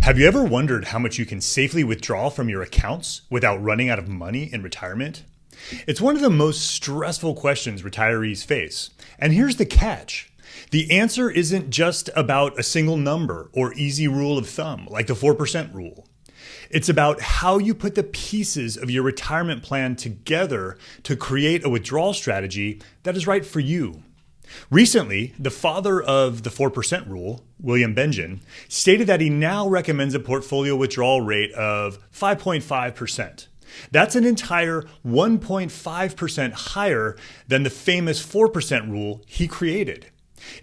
Have you ever wondered how much you can safely withdraw from your accounts without running out of money in retirement? It's one of the most stressful questions retirees face. And here's the catch. The answer isn't just about a single number or easy rule of thumb like the 4% rule. It's about how you put the pieces of your retirement plan together to create a withdrawal strategy that is right for you. Recently, the father of the 4% rule, William Benjamin, stated that he now recommends a portfolio withdrawal rate of 5.5%. That's an entire 1.5% higher than the famous 4% rule he created.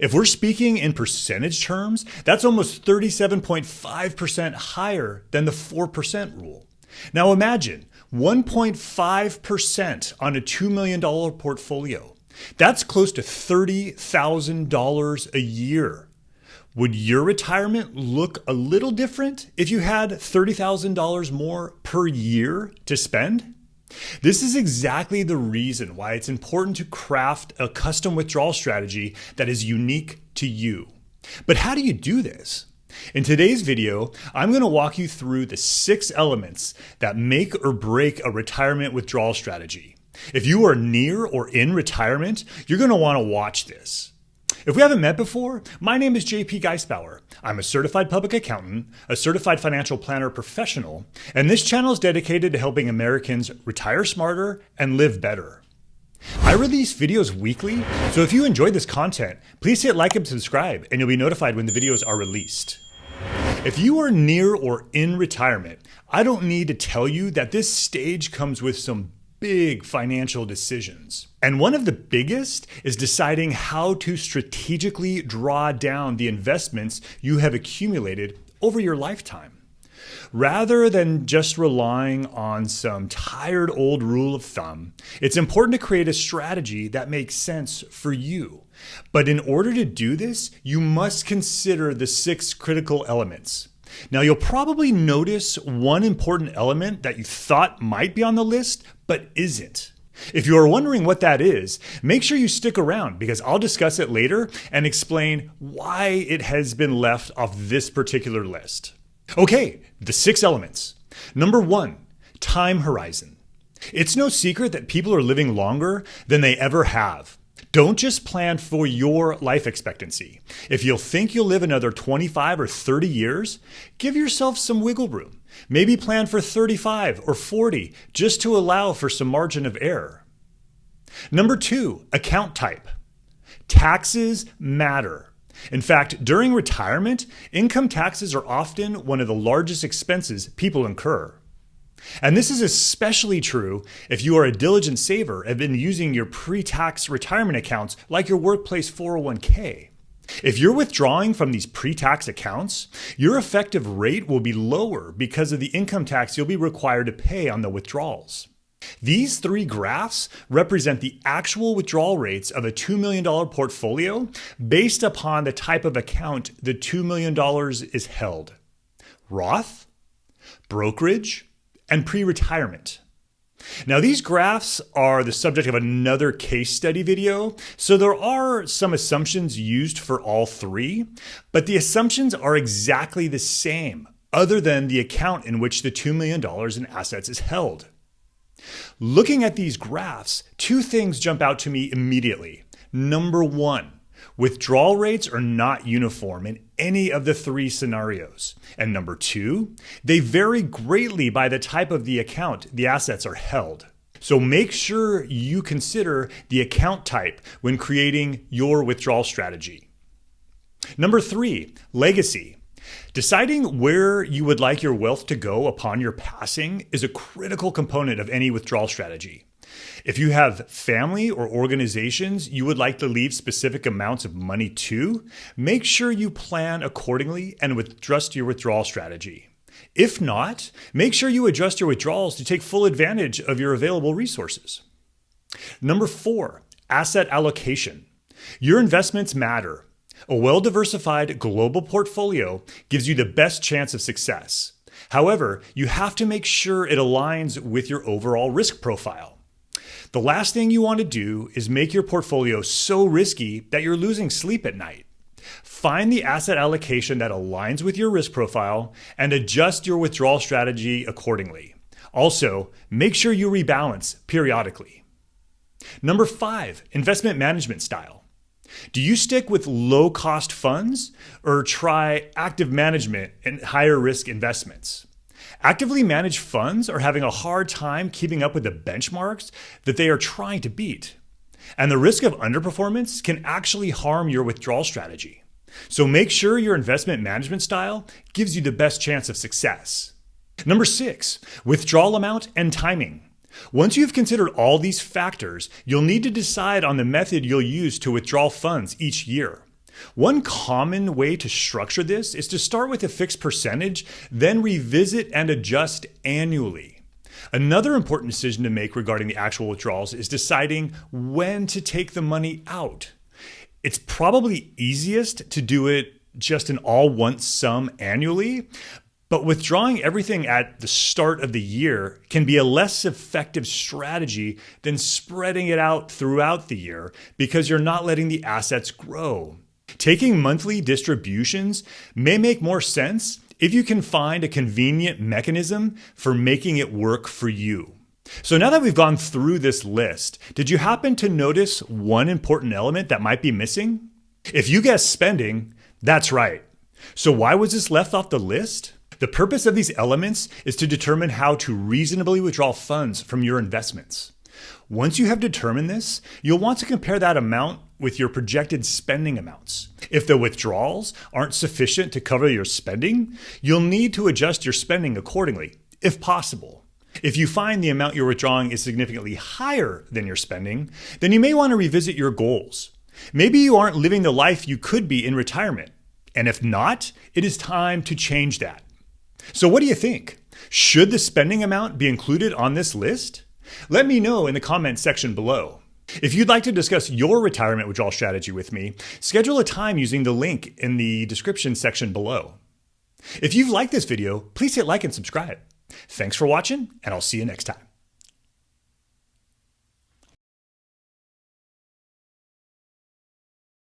If we're speaking in percentage terms, that's almost 37.5% higher than the 4% rule. Now imagine 1.5% on a $2 million portfolio. That's close to $30,000 a year. Would your retirement look a little different if you had $30,000 more per year to spend? This is exactly the reason why it's important to craft a custom withdrawal strategy that is unique to you. But how do you do this? In today's video, I'm going to walk you through the 6 elements that make or break a retirement withdrawal strategy. If you are near or in retirement, you're going to want to watch this. If we haven't met before, my name is JP Geisbauer. I'm a certified public accountant, a certified financial planner professional, and this channel is dedicated to helping Americans retire smarter and live better. I release videos weekly, so if you enjoy this content, please hit like and subscribe, and you'll be notified when the videos are released. If you are near or in retirement, I don't need to tell you that this stage comes with some big financial decisions. And one of the biggest is deciding how to strategically draw down the investments you have accumulated over your lifetime. Rather than just relying on some tired old rule of thumb, it's important to create a strategy that makes sense for you. But in order to do this, you must consider the 6 critical elements. Now, you'll probably notice one important element that you thought might be on the list, but isn't. If you are wondering what that is, make sure you stick around because I'll discuss it later and explain why it has been left off this particular list. Okay, the 6 elements. Number 1, time horizon. It's no secret that people are living longer than they ever have. Don't just plan for your life expectancy. If you'll think you'll live another 25 or 30 years, give yourself some wiggle room. Maybe plan for 35 or 40 just to allow for some margin of error. Number 2, account type. Taxes matter. In fact, during retirement, income taxes are often one of the largest expenses people incur. And this is especially true if you are a diligent saver and have been using your pre-tax retirement accounts like your workplace 401k. If you're withdrawing from these pre-tax accounts, your effective rate will be lower because of the income tax you'll be required to pay on the withdrawals. These 3 graphs represent the actual withdrawal rates of a $2 million portfolio based upon the type of account the $2 million is held: Roth, brokerage, and pre-retirement. Now, these graphs are the subject of another case study video, so there are some assumptions used for all 3, but the assumptions are exactly the same, other than the account in which the $2 million in assets is held. Looking at these graphs, 2 things jump out to me immediately. Number 1, withdrawal rates are not uniform in any of the 3 scenarios. And number 2, they vary greatly by the type of the account the assets are held. So make sure you consider the account type when creating your withdrawal strategy. Number 3, legacy. Deciding where you would like your wealth to go upon your passing is a critical component of any withdrawal strategy. If you have family or organizations you would like to leave specific amounts of money to, make sure you plan accordingly and adjust your withdrawal strategy. If not, make sure you adjust your withdrawals to take full advantage of your available resources. Number 4, asset allocation. Your investments matter. A well-diversified global portfolio gives you the best chance of success. However, you have to make sure it aligns with your overall risk profile. The last thing you want to do is make your portfolio so risky that you're losing sleep at night. Find the asset allocation that aligns with your risk profile and adjust your withdrawal strategy accordingly. Also, make sure you rebalance periodically. Number 5, investment management style. Do you stick with low-cost funds or try active management and higher risk investments? Actively managed funds are having a hard time keeping up with the benchmarks that they are trying to beat. And the risk of underperformance can actually harm your withdrawal strategy. So make sure your investment management style gives you the best chance of success. Number 6, withdrawal amount and timing. Once you've considered all these factors, you'll need to decide on the method you'll use to withdraw funds each year. One common way to structure this is to start with a fixed percentage, then revisit and adjust annually. Another important decision to make regarding the actual withdrawals is deciding when to take the money out. It's probably easiest to do it just an all-once sum annually, but withdrawing everything at the start of the year can be a less effective strategy than spreading it out throughout the year because you're not letting the assets grow. Taking monthly distributions may make more sense if you can find a convenient mechanism for making it work for you. So now that we've gone through this list, did you happen to notice one important element that might be missing? If you guessed spending, that's right. So why was this left off the list? The purpose of these elements is to determine how to reasonably withdraw funds from your investments. Once you have determined this, you'll want to compare that amount with your projected spending amounts. If the withdrawals aren't sufficient to cover your spending, you'll need to adjust your spending accordingly, if possible. If you find the amount you're withdrawing is significantly higher than your spending, then you may want to revisit your goals. Maybe you aren't living the life you could be in retirement. And if not, it is time to change that. So what do you think? Should the spending amount be included on this list? Let me know in the comment section below. If you'd like to discuss your retirement withdrawal strategy with me, schedule a time using the link in the description section below. If you've liked this video, please hit like and subscribe. Thanks for watching, and I'll see you next time.